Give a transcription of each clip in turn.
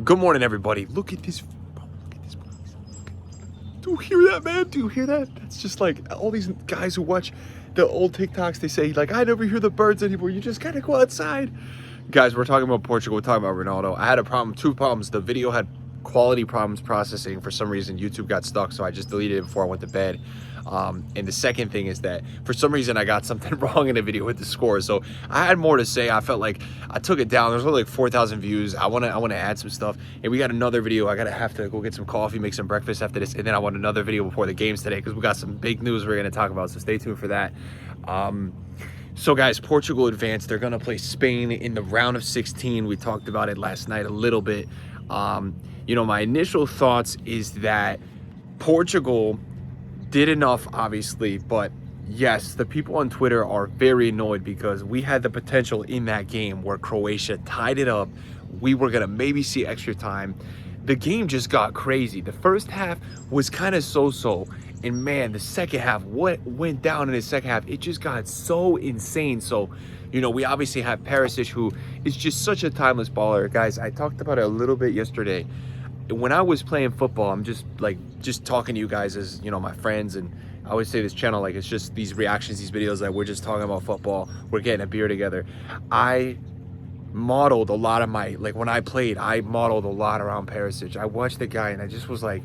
Good morning, everybody. Look at this. Bro, look at this place. Do you hear that, man? Do you hear that? That's just like all these guys who watch the old TikToks. They say, like, I never hear the birds anymore. You just gotta go outside. Guys, we're talking about Portugal. We're talking about Ronaldo. I had a problem, two problems. The video had quality problems processing. For some reason, YouTube got stuck, so I just deleted it before I went to bed. And the second thing is that for some reason I got something wrong in the video with the score. So I had more to say. I felt like I took it down. There's only like 4,000 views. I wanna add some stuff. And we got another video. I have to go get some coffee, make some breakfast after this, and then I want another video before the games today because we got some big news we're gonna talk about. So stay tuned for that. So guys, Portugal advanced. They're gonna play Spain in the round of 16. We talked about it last night a little bit. You know, my initial thoughts is that Portugal did enough, obviously, but yes, the people on Twitter are very annoyed because we had the potential in that game where Croatia tied it up. We were gonna maybe see extra time. The game just got crazy. The first half was kind of so-so, and man, the second half, what went down in the second half, it just got so insane. So, you know, we obviously have Perisic, who is just such a timeless baller. Guys, I talked about it a little bit yesterday. When I was playing football, I'm just talking to you guys as, you know, my friends, and I always say this channel, like, it's just these reactions, these videos that we're just talking about football, we're getting a beer together. I modeled a lot of my, like, when I played, I modeled a lot around Perisic. I watched the guy and I just was like,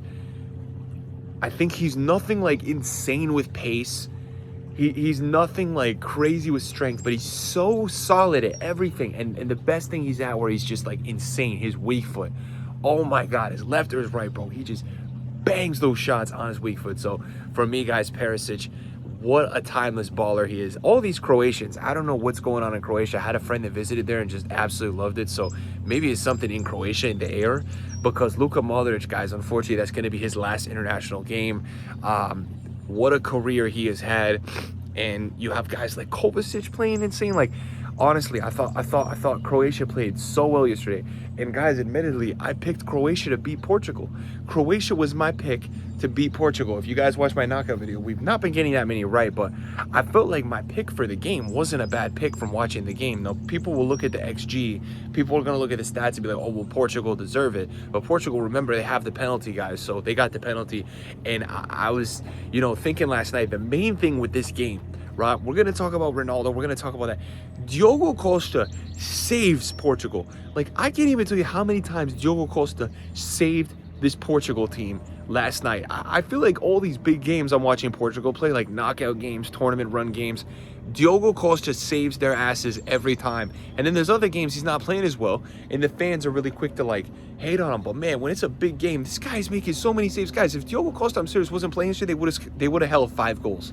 I think he's nothing like insane with pace. He's nothing like crazy with strength, but he's so solid at everything. And the best thing he's at where he's just like insane, his weak foot. Oh my God, his left or his right, bro. He just bangs those shots on his weak foot. So for me, guys, Perisic, what a timeless baller he is. All these Croatians, I don't know what's going on in Croatia. I had a friend that visited there and just absolutely loved it. So maybe it's something in Croatia in the air, because Luka Modric, guys, unfortunately, that's going to be his last international game. What a career he has had. And you have guys like Kovacic playing insane. Like, honestly, I thought Croatia played so well yesterday. And guys, admittedly, I picked Croatia to beat Portugal. Croatia was my pick to beat Portugal. If you guys watch my knockout video, we've not been getting that many right, but I felt like my pick for the game wasn't a bad pick from watching the game. Now, people will look at the XG, people are gonna look at the stats and be like, oh, well, Portugal deserve it. But Portugal, remember, they have the penalty, guys, so they got the penalty. And I was, you know, thinking last night, the main thing with this game, right? We're gonna talk about Ronaldo. We're gonna talk about that. Diogo Costa saves Portugal. Like, I can't even tell you how many times Diogo Costa saved this Portugal team last night. I feel like all these big games I'm watching Portugal play, like knockout games, tournament run games, Diogo Costa saves their asses every time. And then there's other games he's not playing as well, and the fans are really quick to like hate on him. But man, when it's a big game, this guy's making so many saves. Guys, if Diogo Costa, I'm serious, wasn't playing yesterday, they would have held 5 goals.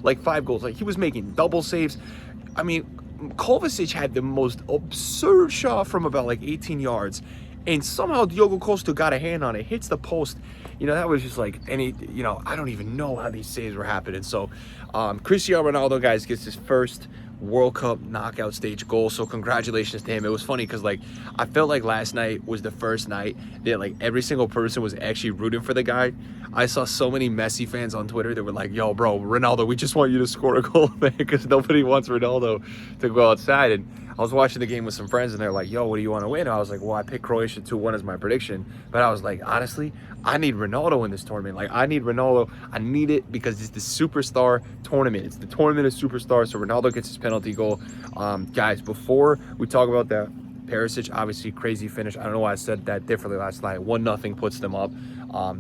Like 5 goals. Like, he was making double saves. I mean, Kovacic had the most absurd shot from about like 18 yards, and somehow Diogo Costa got a hand on it, hits the post. You know, that was just like any, you know, I don't even know how these saves were happening. So Cristiano Ronaldo, guys, gets his first World Cup knockout stage goal, so congratulations to him. It was funny because, like, I felt like last night was the first night that like every single person was actually rooting for the guy. I saw so many Messi fans on Twitter that were like, yo, bro, Ronaldo, we just want you to score a goal, man, because nobody wants Ronaldo to go outside. And I was watching the game with some friends, and they're like, yo, what do you want to win? And I was like, well, I picked Croatia 2-1 as my prediction. But I was like, honestly, I need Ronaldo in this tournament. Like, I need Ronaldo. I need it because it's the superstar tournament. It's the tournament of superstars. So Ronaldo gets his penalty goal. Guys, before we talk about that, Perisic, obviously crazy finish. I don't know why I said that differently last night. 1-0 puts them up.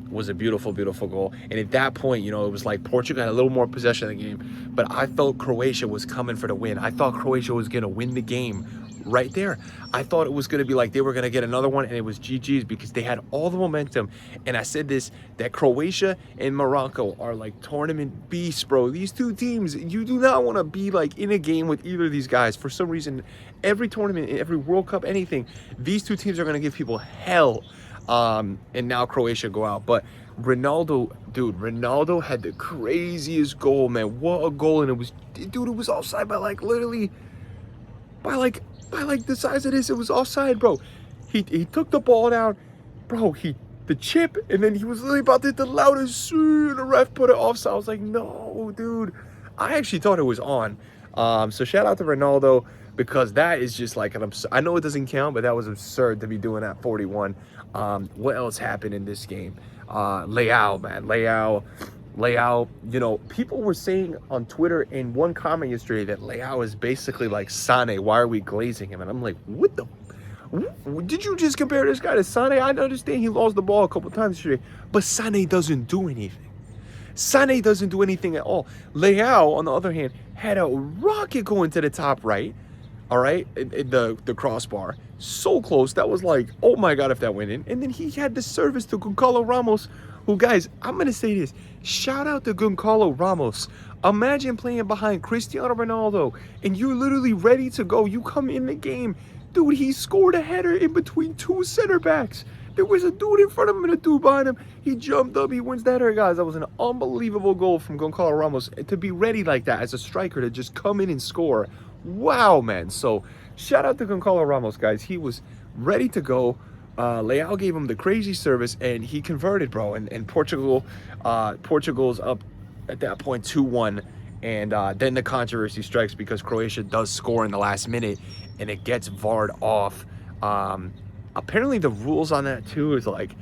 Was a beautiful, beautiful goal. And at that point, you know, it was like Portugal had a little more possession of the game, but I felt Croatia was coming for the win. I thought Croatia was going to win the game right there. I thought it was going to be like they were going to get another one, and it was GG's because they had all the momentum. And I said this, that Croatia and Morocco are like tournament beasts, bro. These two teams, you do not want to be like in a game with either of these guys. For some reason, every tournament, every World Cup, anything, these two teams are going to give people hell. And now Croatia go out. But Ronaldo, dude, Ronaldo had the craziest goal, man. What a goal. And it was, dude, it was offside by like literally by like the size of this. It was offside, bro. He took the ball down, bro. The chip, and then he was literally about to hit the loudest, and the ref put it offside. I was like, no, dude. I actually thought it was on. So shout out to Ronaldo. because that is just like an absurd. I know it doesn't count, but that was absurd to be doing at 41. What else happened in this game? Leao, man, Leao, you know, people were saying on Twitter in one comment yesterday that Leao is basically like Sane. Why are we glazing him? And I'm like, what the? Did you just compare this guy to Sane? I understand he lost the ball a couple times yesterday, but Sane doesn't do anything. Sane doesn't do anything at all. Leao, on the other hand, had a rocket going to the top right. All right, in the crossbar, so close. That was like, oh my God, if that went in. And then he had the service to Goncalo Ramos, who, guys, I'm gonna say this. Shout out to Goncalo Ramos. Imagine playing behind Cristiano Ronaldo, and you're literally ready to go. You come in the game, dude. He scored a header in between two center backs. There was a dude in front of him and a dude behind him. He jumped up, he wins that header, guys. That was an unbelievable goal from Goncalo Ramos. To be ready like that as a striker to just come in and score. Wow, man. So shout out to Goncalo Ramos, guys. He was ready to go. Leao gave him the crazy service, and he converted, bro. And Portugal's up at that point 2-1. And then the controversy strikes because Croatia does score in the last minute, and it gets VAR'd off. Apparently the rules on that too is like,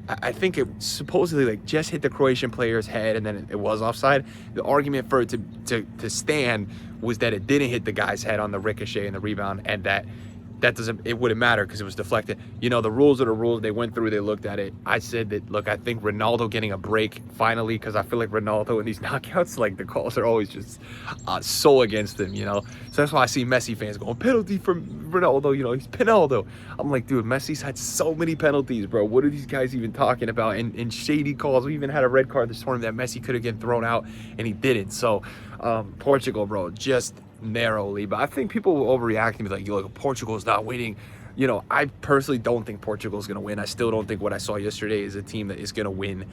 I think it supposedly like just hit the Croatian player's head and then it was offside. The argument for it to stand was that it didn't hit the guy's head on the ricochet and the rebound, and that it wouldn't matter because it was deflected. You know, the rules are the rules. They went through, they looked at it. I said that, look, I think Ronaldo getting a break finally, because I feel like Ronaldo in these knockouts, like the calls are always just so against him, you know. So that's why I see Messi fans going, penalty from Ronaldo, you know, he's Penaldo. I'm like, dude, Messi's had so many penalties, bro. What are these guys even talking about? And shady calls. We even had a red card this tournament that Messi could have gotten thrown out, and he didn't. So Portugal, bro, just narrowly. But I think people will overreact and be like, yo, look, Portugal's not winning. You know, I personally don't think Portugal's going to win. I still don't think what I saw yesterday is a team that is going to win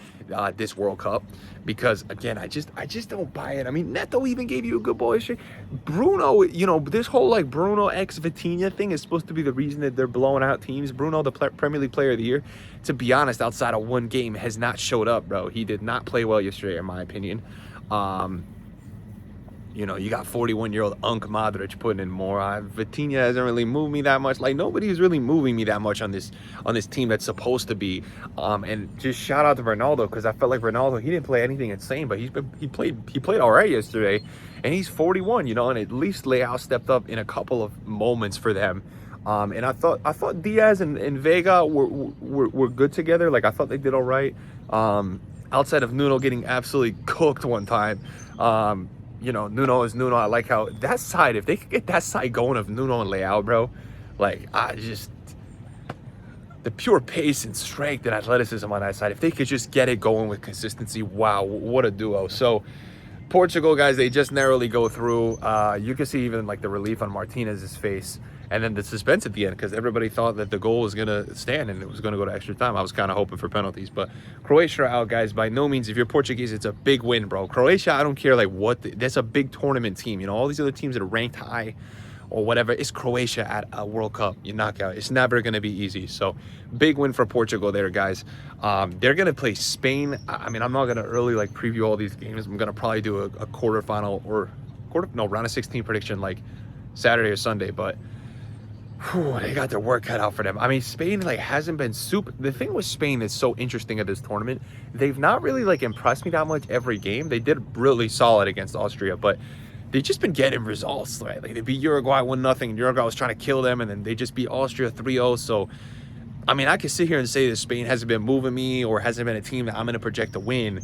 this World Cup, because again, I just don't buy it. I mean, Neto even gave you a good ball yesterday. Bruno, you know, this whole like Bruno x Vitinha thing is supposed to be the reason that they're blowing out teams. Bruno, the Premier League Player of the Year, to be honest, outside of one game, has not showed up, bro. He did not play well yesterday, in my opinion. You know, you got 41-year-old Unk Modric putting in more. Vitinha hasn't really moved me that much. Like, nobody's really moving me that much on this team that's supposed to be. And just shout out to Ronaldo, because I felt like Ronaldo, he didn't play anything insane, but he played all right yesterday, and he's 41. You know, and at least Leao stepped up in a couple of moments for them. And I thought Diaz and Vega were good together. Like, I thought they did all right. Outside of Nuno getting absolutely cooked one time. You know, Nuno is Nuno. I like how that side, if they could get that side going of Nuno and Leao, bro, like, the pure pace and strength and athleticism on that side, if they could just get it going with consistency, wow, what a duo. So Portugal, guys, they just narrowly go through. You can see even like the relief on Martinez's face, and then the suspense at the end, because everybody thought that the goal was going to stand and it was going to go to extra time. I was kind of hoping for penalties, but Croatia out, guys. By no means, if you're Portuguese, it's a big win, bro. Croatia, I don't care like what, that's a big tournament team. You know, all these other teams that are ranked high or whatever, it's Croatia at a World Cup. You knock out. It's never going to be easy. So big win for Portugal there, guys. They're going to play Spain. I mean, I'm not going to early like preview all these games. I'm going to probably do a quarterfinal or round of 16 prediction like Saturday or Sunday, but whew, they got their work cut out for them. I mean, Spain like hasn't been super. The thing with Spain that's so interesting at this tournament, they've not really like impressed me that much every game. They did really solid against Austria, but they've just been getting results, right? Like they beat Uruguay 1-0, and Uruguay was trying to kill them, and then they just beat Austria 3-0. So, I mean, I could sit here and say that Spain hasn't been moving me or hasn't been a team that I'm going to project to win,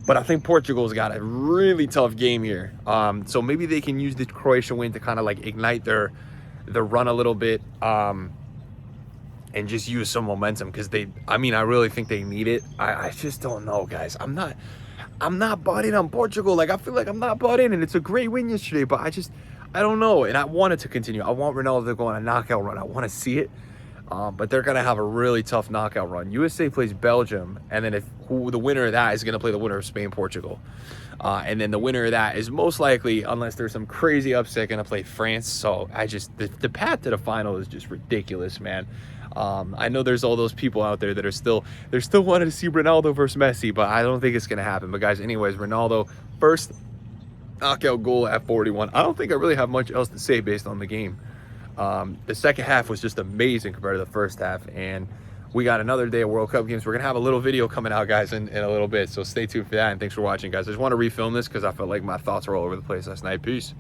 but I think Portugal's got a really tough game here. So maybe they can use the Croatia win to kind of like ignite their run a little bit, and just use some momentum, because I really think they need it. I just don't know, guys. I'm not bought in on Portugal. Like, I feel like I'm not bought in, and it's a great win yesterday, but I don't know. And I want it to continue. I want Ronaldo to go on a knockout run. I want to see it. But they're going to have a really tough knockout run. USA plays Belgium, and then the winner of that is going to play the winner of Spain-Portugal. And then the winner of that is most likely, unless there's some crazy upset, going to play France. So the path to the final is just ridiculous, man. I know there's all those people out there that are still wanting to see Ronaldo versus Messi, but I don't think it's going to happen. But guys, anyways, Ronaldo first knockout goal at 41. I don't think I really have much else to say based on the game. The second half was just amazing compared to the first half, and we got another day of World Cup games. We're gonna have a little video coming out, guys, in a little bit, so stay tuned for that, and thanks for watching, guys. I just want to refilm this because I felt like my thoughts were all over the place last night. Peace.